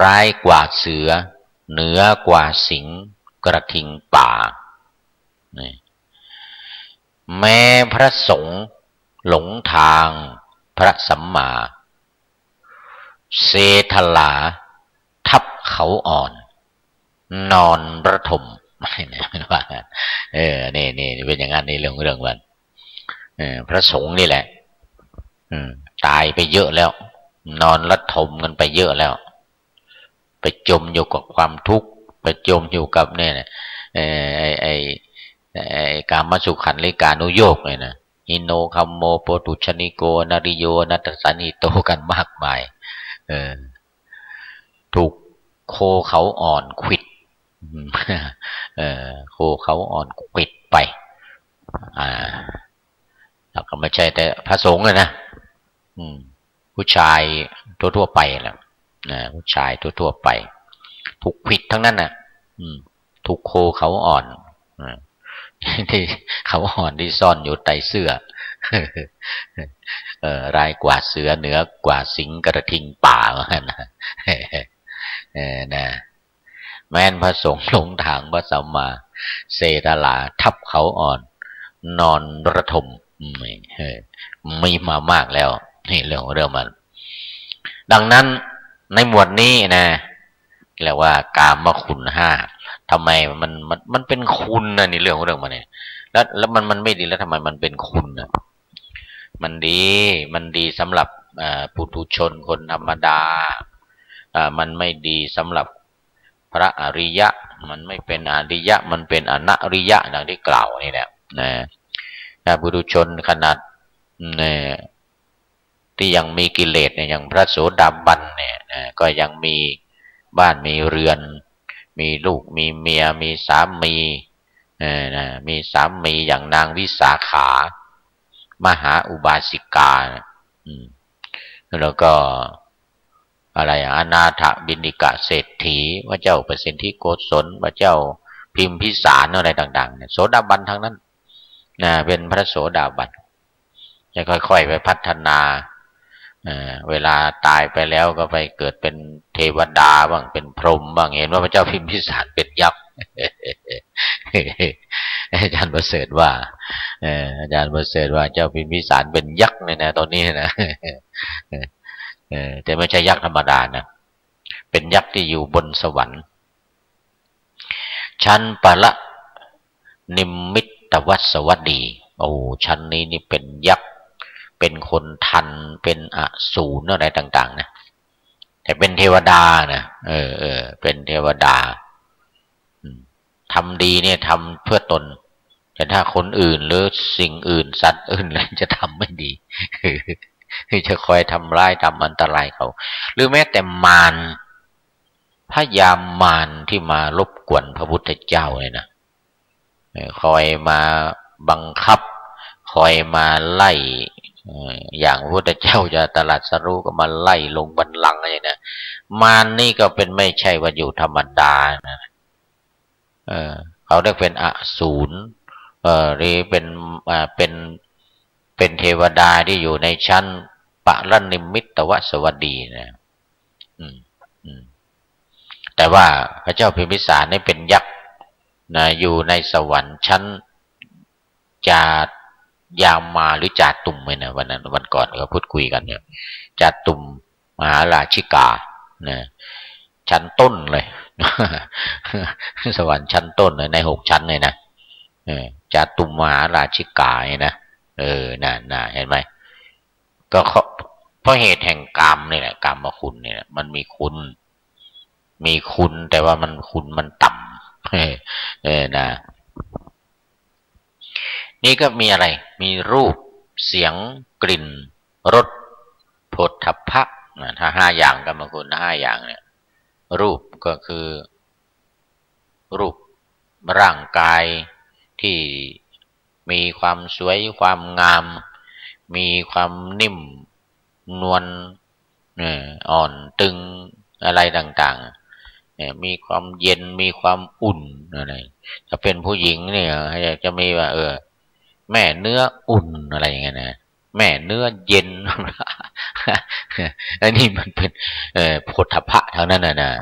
ร้ายกว่าเสือเหนือกว่าสิงกระทิงป่าแม้พระสงฆ์หลงทางพระสัมมาเสทลาทับเขาอ่อนนอนระทมไม่นะว่านี่เป็นอย่างนั้นในเรื่องมันพระสงฆ์นี่แหละตายไปเยอะแล้วนอนระทมกันไปเยอะแล้วไปจมอยู่กับความทุกข์ไปจมอยู่กับเนี่ยไอกามสุขันลิกานุโยคเลยนะหิโนคัมโมโปตุชนิโกนาริโยนัตสันนิโตกันมากมายถูกโคเขาอ่อนขวิดโคเขาอ่อนขวิดไปแล้วก็ไม่ใช่แต่พระสงฆ์เลยนะผู้ชายทั่วไปแหละผู้ชายทั่วไปถูกขวิดทั้งนั้นน่ะถูกโคเขาอ่อนที่เขาอ่อนที่ซ่อนอยู่ใต้เสื้อร้ายกว่าเสือเหนือกว่าสิงกระทิงป่านะนะแม้นพระสงฆ์หลงทางพระสัมมาเสทลาทับเขาอ่อนนอนระทมมีมามากแล้วนี่เรื่องมันดังนั้นในหมวดนี้นะเรียกว่ากามคุณห้าทำไมมันเป็นคุณนะนี่เรื่องมันเนี่ยแล้วมันไม่ดีแล้วทำไมมันเป็นคุณนะมันดีสำหรับปุถุชนคนธรรมดามันไม่ดีสำหรับพระอริยะมันไม่เป็นอริยะมันเป็นอนัริยะดังที่กล่าวนี่แหละนะปุถุชนขนาดที่ยังมีกิเลสเนี่ยอย่างพระโสดาบันเนี่ยก็ยังมีบ้านมีเรือนมีลูกมีเมียมีสามีมีสามีอย่างนางวิสาขามหาอุบาสิกาแล้วก็อะไรอนาถบิณฑิกะเศรษฐีพระเจ้าประสิทธิโกศลพระเจ้าพิมพิสารอะไรต่างๆเนี่ยโสดาบันทั้งนั้นเป็นพระโสดาบันจะค่อยๆไปพัฒนาเวลาตายไปแล้วก็ไปเกิดเป็นเทวดาบ้างเป็นพรหมบ้างเห็นว่าพระเจ้าพิมพิสารเป็นยักษ์อาจารย์ประเสริฐว่าอาจารย์ประเสริฐว่าเจ้าพิมพิสารเป็นยักษ์เนี่ยนะตอนนี้นะแต่ไม่ใช่ยักษ์ธรรมดานะเป็นยักษ์ที่อยู่บนสวรรค์ชั้นปะละนิมมิตวัสวัสดีโอ้ชั้นนี้นี่เป็นยักษ์เป็นคนทันเป็นอสูรอะไรต่างๆนะแต่เป็นเทวดานะเป็นเทวดาทำดีเนี่ยทำเพื่อตนแต่ถ้าคนอื่นหรือสิ่งอื่นสัตว์อื่นอะไรจะทำไม่ดีคือจะคอยทำร้ายทำอันตรายเขาหรือแม้แต่มารพยามมารที่มารบกวนพระพุทธเจ้าเนี่ยนะคอยมาบังคับคอยมาไล่อย่างพระพุทธเจ้าจะตรัสรู้ก็มาไล่ลงบัลลังก์อะไรนะมารนี่ก็เป็นไม่ใช่ว่าอยู่ธรรมดานะเขาได้เป็นอสูรหรือเป็นเทวดาที่อยู่ในชั้นปะละนิมมิตวสวัสดีนะแต่ว่าพระเจ้าพิมพิสารนี่เป็นยักษ์นะอยู่ในสวรรค์ชั้นจายามาหรือจาตุมไหมนะวันก่อนเราพูดคุยกันเนี่ยจาตุมมหาราชิกานะชั้นต้นเลยสวรรค์ชั้นต้นเลยใน6ชั้นเลยนะจาตุมมหาราชิกาเนี่ยนะน่ะเห็นไหมก็เพราะเหตุแห่งกรรมนี่แหละกรรมคุณเนี่ยมันมีคุณแต่ว่ามันต่ำนะนี่ก็มีอะไรมีรูปเสียงกลิ่นรสโผฏฐัพพะถ้า5อย่างกรรมคุณ5อย่างเนี่ยรูปก็คือรูปร่างกายที่มีความสวยความงามมีความนิ่มนวลอ่อนตึงอะไรต่างๆมีความเย็นมีความอุ่นอะไรถ้าเป็นผู้หญิงเนี่ยอยากจะมีว่าแม่เนื้ออุ่นอะไรอย่างเงี้ยนะ แม่เนื้อเย็น อันนี้มันเป็นโผฏฐัพพะทางนั้นนะ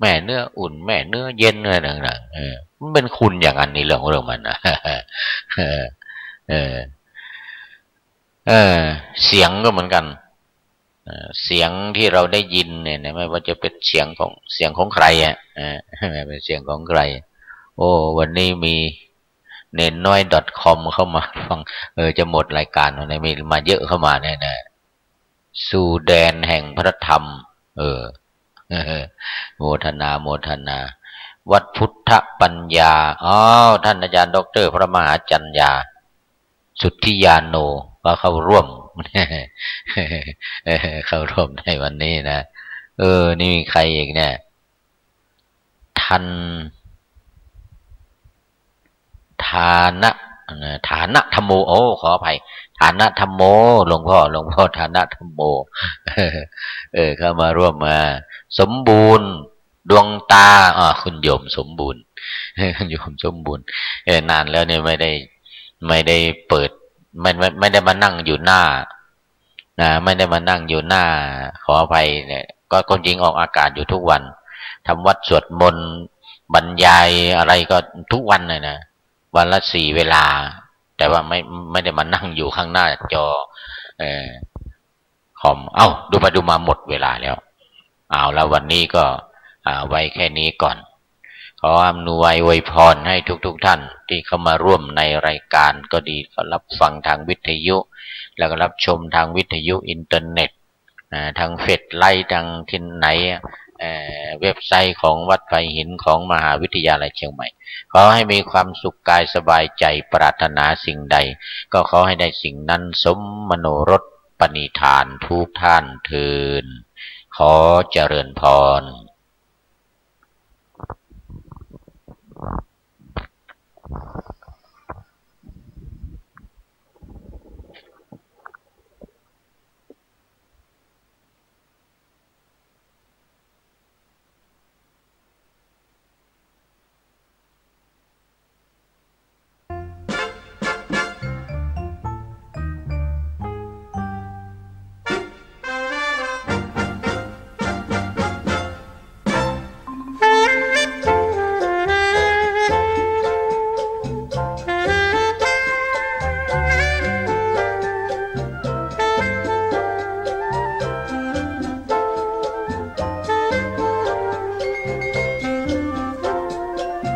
แม่เนื้ออุ่นแม่เนื้อเย็นอะไรต่างๆมันเป็นคุณอย่างนั้นในเรื่องมันนะเออเสียงก็เหมือนกันเสียงที่เราได้ยินเนี่ยไม่ว่าจะเป็นเสียงของใครไม่เป็นเสียงของใครโอ้วันนี้มีเน้นน้อย .com เข้ามาฟังจะหมดรายการวันนี้มีมาเยอะเข้ามาเนี่ยนะสู่แดนแห่งพระธรรมโมทนาโมทนาวัดพุทธปัญญาท่านอาจารย์ดร.พระมหาจัญญาสุทธิยาโนก็เข้าร่วมเข้าร่วมในวันนี้นะนี่มีใครอีกเนี่ยท่านฐานะธรรมโมขออภัยฐานะธรรมโมหลวงพ่อฐานะธรรมโมเข้ามาร่วมมาสมบูรณ์ดวงตาคุณโยมสมบูรณ์โยมสมบูรณ์นานแล้วเนี่ยไม่ได้เปิดไม่ได้มานั่งอยู่หน้าไม่ได้มานั่งอยู่หน้าขออภัยเนี่ยก็จริงออกอากาศอยู่ทุกวันทำวัดสวดมนต์บรรยายอะไรก็ทุกวันเลยนะวันละ4 เวลาแต่ว่าไม่ได้มานั่งอยู่ข้างหน้าจอคอมดูไปดูมาหมดเวลาแล้วแล้ววันนี้ก็ไว้แค่นี้ก่อนขออำนวยอวยพรให้ทุกท่านที่เข้ามาร่วมในรายการก็ดีก็รับฟังทางวิทยุแล้วก็รับชมทางวิทยุอินเทอร์เน็ตทางเฟซไลน์ทางที่ไหนเว็บไซต์ของวัดไผ่หินของมหาวิทยาลัยเชียงใหม่ขอให้มีความสุขกายสบายใจปรารถนาสิ่งใดก็ขอให้ได้สิ่งนั้นสมมโนรสปณิธานทุกท่านเทอญขอเจริญพร